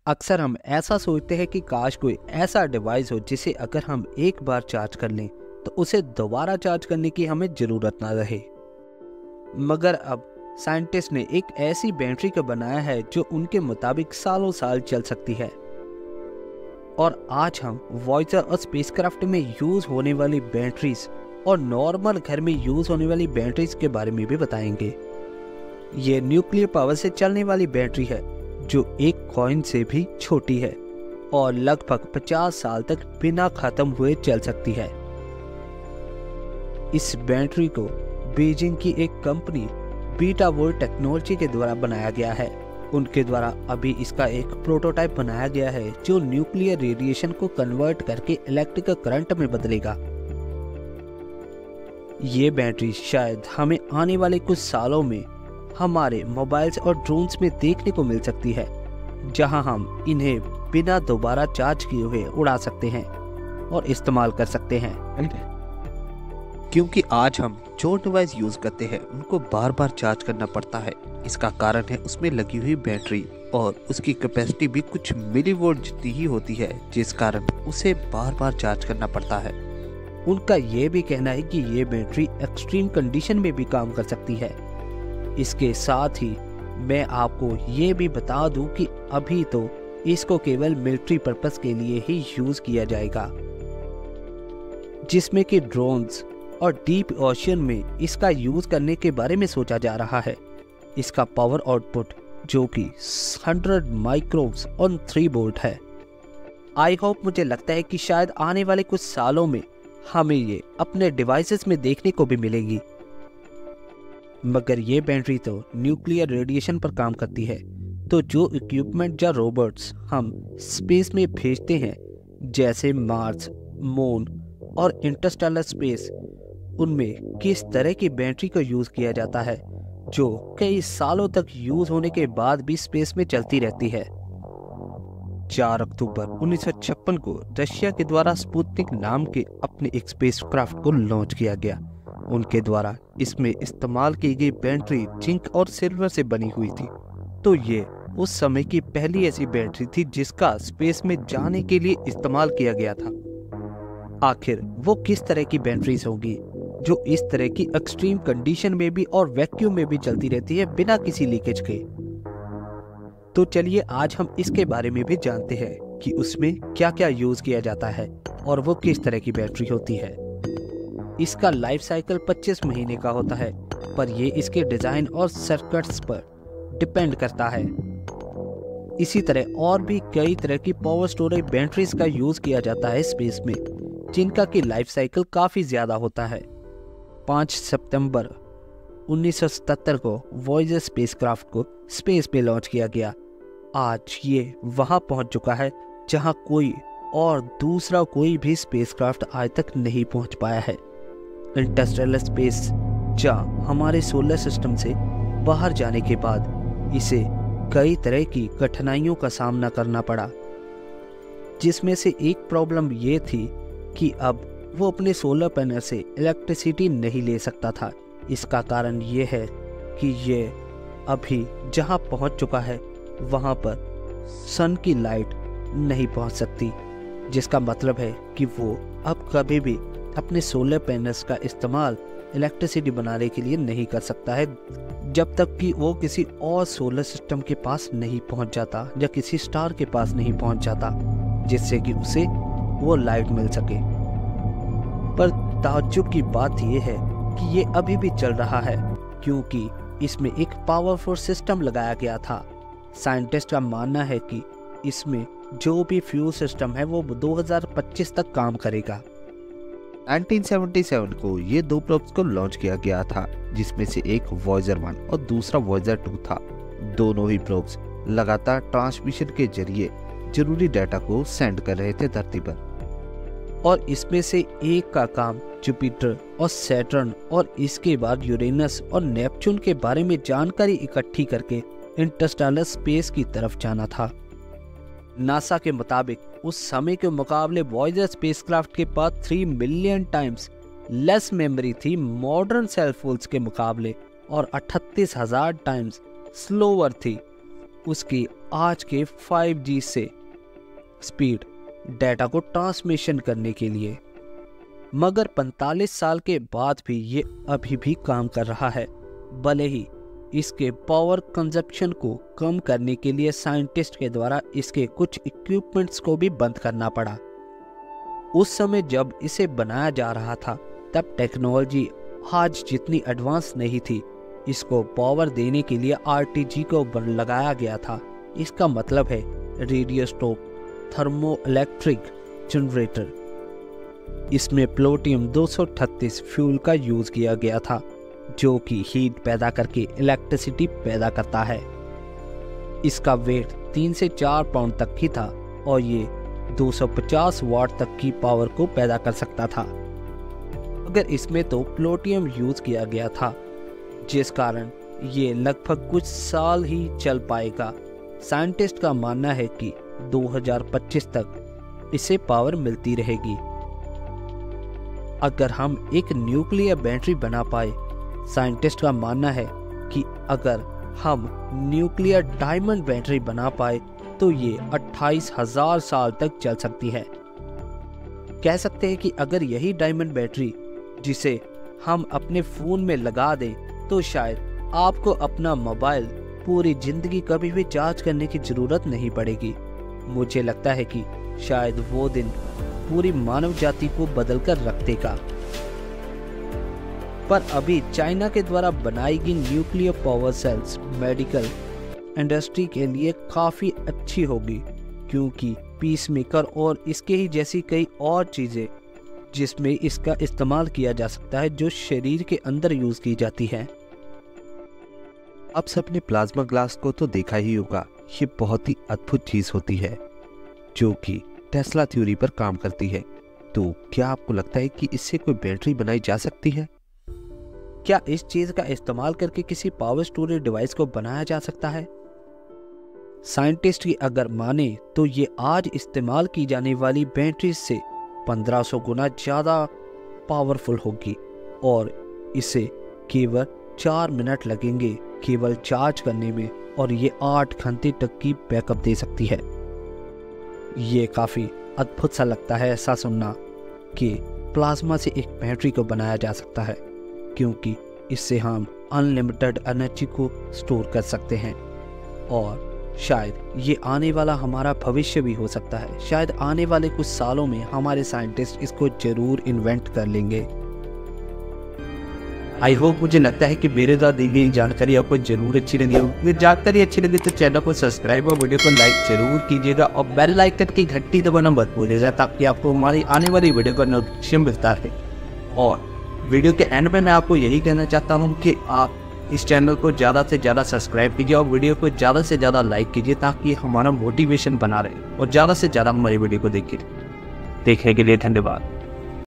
अक्सर हम ऐसा सोचते हैं कि काश कोई ऐसा डिवाइस हो जिसे अगर हम एक बार चार्ज कर लें तो उसे दोबारा चार्ज करने की हमें ज़रूरत ना रहे। मगर अब साइंटिस्ट ने एक ऐसी बैटरी को बनाया है जो उनके मुताबिक सालों साल चल सकती है। और आज हम वॉयेजर और स्पेसक्राफ्ट में यूज़ होने वाली बैटरीज और नॉर्मल घर में यूज़ होने वाली बैटरीज के बारे में भी बताएंगे। ये न्यूक्लियर पावर से चलने वाली बैटरी है जो एक कॉइन से भी छोटी है और लगभग 50 साल तक बिना खत्म हुए चल सकती है। इस बैटरी को बीजिंग की एक कंपनी बीटा वोल्ट टेक्नोलॉजी के द्वारा बनाया गया है। उनके द्वारा अभी इसका एक प्रोटोटाइप बनाया गया है जो न्यूक्लियर रेडिएशन को कन्वर्ट करके इलेक्ट्रिकल करंट में बदलेगा। ये बैटरी शायद हमें आने वाले कुछ सालों में हमारे मोबाइल्स और ड्रोन्स में देखने को मिल सकती है, जहां हम इन्हें बिना दोबारा चार्ज किए हुए उड़ा सकते हैं और इस्तेमाल कर सकते हैं। क्योंकि आज हम जो डिवाइस यूज़ करते हैं उनको बार बार चार्ज करना पड़ता है। इसका कारण है उसमें लगी हुई बैटरी और उसकी कैपेसिटी भी कुछ मिलीवोल्ट जितनी ही होती है, जिस कारण उसे बार बार चार्ज करना पड़ता है। उनका ये भी कहना है कि ये बैटरी एक्सट्रीम कंडीशन में भी काम कर सकती है। इसके साथ ही मैं आपको ये भी बता दूं कि अभी तो इसको केवल मिलिट्री पर्पस के लिए ही यूज़ किया जाएगा, जिसमें कि ड्रोन्स और डीप ओशन में इसका यूज़ करने के बारे में सोचा जा रहा है। इसका पावर आउटपुट जो कि 100 माइक्रोव्स ऑन 3 वोल्ट है। आई होप, मुझे लगता है कि शायद आने वाले कुछ सालों में हमें ये अपने डिवाइसेस में देखने को भी मिलेगी। मगर ये बैटरी तो न्यूक्लियर रेडिएशन पर काम करती है, तो जो इक्विपमेंट या रोबोट्स हम स्पेस में भेजते हैं जैसे मार्स, मून और इंटरस्टेलर स्पेस, उनमें किस तरह की बैटरी का यूज़ किया जाता है जो कई सालों तक यूज़ होने के बाद भी स्पेस में चलती रहती है। 4 अक्टूबर 1956 को रशिया के द्वारा स्पुतनिक नाम के अपने एक स्पेसक्राफ्ट को लॉन्च किया गया। उनके द्वारा इसमें इस्तेमाल की गई बैटरी जिंक और सिल्वर से बनी हुई थी, तो ये उस समय की पहली ऐसी बैटरी थी जिसका स्पेस में जाने के लिए इस्तेमाल किया गया था। आखिर वो किस तरह की बैटरीज होगी जो इस तरह की एक्सट्रीम कंडीशन में भी और वैक्यूम में भी चलती रहती है बिना किसी लीकेज के? तो चलिए आज हम इसके बारे में भी जानते हैं कि उसमें क्या क्या यूज किया जाता है और वो किस तरह की बैटरी होती है। इसका लाइफ साइकिल 25 महीने का होता है, पर ये इसके डिजाइन और सर्किट्स पर डिपेंड करता है। इसी तरह और भी कई तरह की पावर स्टोरेज बैटरीज का यूज किया जाता है स्पेस में, जिनका की लाइफ साइकिल काफी ज्यादा होता है। 5 सितंबर 1977 को वॉयेजर स्पेसक्राफ्ट को स्पेस में लॉन्च किया गया। आज ये वहां पहुंच चुका है जहां कोई और दूसरा कोई भी स्पेसक्राफ्ट आज तक नहीं पहुंच पाया है। इंटरस्टेलर स्पेस जहां हमारे सोलर सिस्टम से बाहर जाने के बाद इसे कई तरह की कठिनाइयों का सामना करना पड़ा, जिसमें से एक प्रॉब्लम ये थी कि अब वो अपने सोलर पैनल से इलेक्ट्रिसिटी नहीं ले सकता था। इसका कारण ये है कि ये अभी जहां पहुंच चुका है वहां पर सन की लाइट नहीं पहुंच सकती, जिसका मतलब है कि वो अब कभी भी अपने सोलर पैनल्स का इस्तेमाल इलेक्ट्रिसिटी बनाने के लिए नहीं कर सकता है जब तक कि वो किसी और सोलर सिस्टम के पास नहीं पहुंच जाता या किसी स्टार के पास नहीं पहुंच जाता जिससे कि उसे वो लाइट मिल सके। पर ताज्जुब की बात यह है कि ये अभी भी चल रहा है क्योंकि इसमें एक पावरफुल सिस्टम लगाया गया था। साइंटिस्ट का मानना है कि इसमें जो भी फ्यूल सिस्टम है वो 2025 तक काम करेगा। 1977 को ये 2 प्रोब्स को लॉन्च किया गया था, जिसमें से एक वॉयेजर 1 और दूसरा वॉयेजर 2 था। दोनों ही प्रोब्स लगातार ट्रांसमिशन के जरिए जरूरी डाटा को सेंड कर रहे थे धरती पर। और इसमें से एक का काम जुपिटर और सैटर्न और इसके बाद यूरेनस और नेपच्यून के बारे में जानकारी इकट्ठी करके इंटरस्टेलर स्पेस की तरफ जाना था। नासा के मुताबिक उस समय के मुकाबले वॉयेजर स्पेसक्राफ्ट के पास 3 मिलियन टाइम्स लेस मेमोरी थी मॉडर्न सेल फोन्स के मुकाबले और 38,000 टाइम्स स्लोअर थी। उसकी आज के 5G से स्पीड डेटा को ट्रांसमिशन करने के लिए। मगर 45 साल के बाद भी ये अभी भी काम कर रहा है, भले ही इसके पावर कंजप्शन को कम करने के लिए साइंटिस्ट के द्वारा इसके कुछ इक्विपमेंट्स को भी बंद करना पड़ा। उस समय जब इसे बनाया जा रहा था तब टेक्नोलॉजी आज जितनी एडवांस नहीं थी। इसको पावर देने के लिए RTG को लगाया गया था। इसका मतलब है radio stove thermo electric generator. इसमें प्लूटोनियम 238 फ्यूल का यूज किया गया था, जो कि हीट पैदा करके इलेक्ट्रिसिटी पैदा करता है। इसका वेट 3 से 4 पाउंड तक की था और ये 250 वाट तक की पावर को पैदा कर सकता था। मगर इसमें तो प्लूटोनियम यूज किया गया था, जिस कारण ये लगभग कुछ साल ही चल पाएगा। साइंटिस्ट का मानना है कि 2025 तक इसे पावर मिलती रहेगी। अगर हम एक न्यूक्लियर बैटरी बना पाए, साइंटिस्ट का मानना है कि अगर हम न्यूक्लियर डायमंड बैटरी बना पाए तो ये 28,000 साल तक चल सकती है। कह सकते हैं कि अगर यही डायमंड बैटरी जिसे हम अपने फ़ोन में लगा दें तो शायद आपको अपना मोबाइल पूरी ज़िंदगी कभी भी चार्ज करने की ज़रूरत नहीं पड़ेगी। मुझे लगता है कि शायद वो दिन पूरी मानव जाति को बदल कर रख देगा। पर अभी चाइना के द्वारा बनाई गई nuclear power cells medical industry के लिए काफ़ी अच्छी होगी, क्योंकि पीसमेकर और इसके ही जैसी कई और चीज़ें जिसमें इसका इस्तेमाल किया जा सकता है, जो शरीर के अंदर यूज़ की जाती है। आप सबने प्लाज्मा ग्लास को तो देखा ही होगा। ये बहुत ही अद्भुत चीज़ होती है जो कि टेस्ला थ्योरी पर काम करती है। तो क्या आपको लगता है कि इससे कोई बैटरी बनाई जा सकती है? क्या इस चीज़ का इस्तेमाल करके किसी पावर स्टोरेज डिवाइस को बनाया जा सकता है? साइंटिस्ट की अगर माने तो ये आज इस्तेमाल की जाने वाली बैटरी से 1500 गुना ज़्यादा पावरफुल होगी और इसे केवल 4 मिनट लगेंगे केवल चार्ज करने में, और ये 8 घंटे तक की बैकअप दे सकती है। ये काफ़ी अद्भुत सा लगता है ऐसा सुनना कि प्लाज्मा से एक बैटरी को बनाया जा सकता है, क्योंकि इससे हम अनलिमिटेड एनर्जी को स्टोर कर सकते हैं। और शायद ये आने वाला हमारा भविष्य भी हो सकता है। शायद आने वाले कुछ सालों में हमारे साइंटिस्ट इसको जरूर इन्वेंट कर लेंगे। आई होप, मुझे लगता है कि मेरे द्वारा दी गई जानकारी आपको जरूर अच्छी लगी होगी। जानकारी अच्छी लगी तो चैनल को सब्सक्राइब और वीडियो को लाइक जरूर कीजिएगा और बेल आइकन की घंटी दबाना मत भूलिएगा, ताकि आपको हमारी आने वाली वीडियो का नोटिफिकेशन मिलता रहे। और वीडियो के एंड में मैं आपको यही कहना चाहता हूँ कि आप इस चैनल को ज़्यादा से ज़्यादा सब्सक्राइब कीजिए और वीडियो को ज़्यादा से ज़्यादा लाइक कीजिए, ताकि हमारा मोटिवेशन बना रहे और ज़्यादा से ज़्यादा हमारी वीडियो को देखने के लिए धन्यवाद।